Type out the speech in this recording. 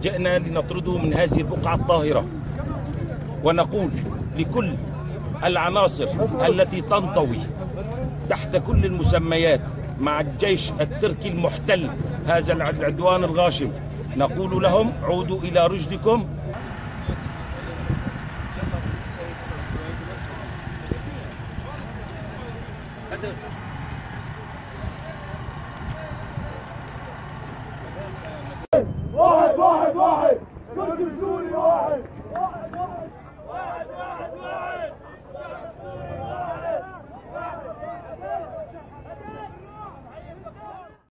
جئنا لنطرده من هذه البقعة الطاهرة، ونقول لكل العناصر التي تنطوي تحت كل المسميات مع الجيش التركي المحتل هذا العدوان الغاشم، نقول لهم عودوا إلى رشدكم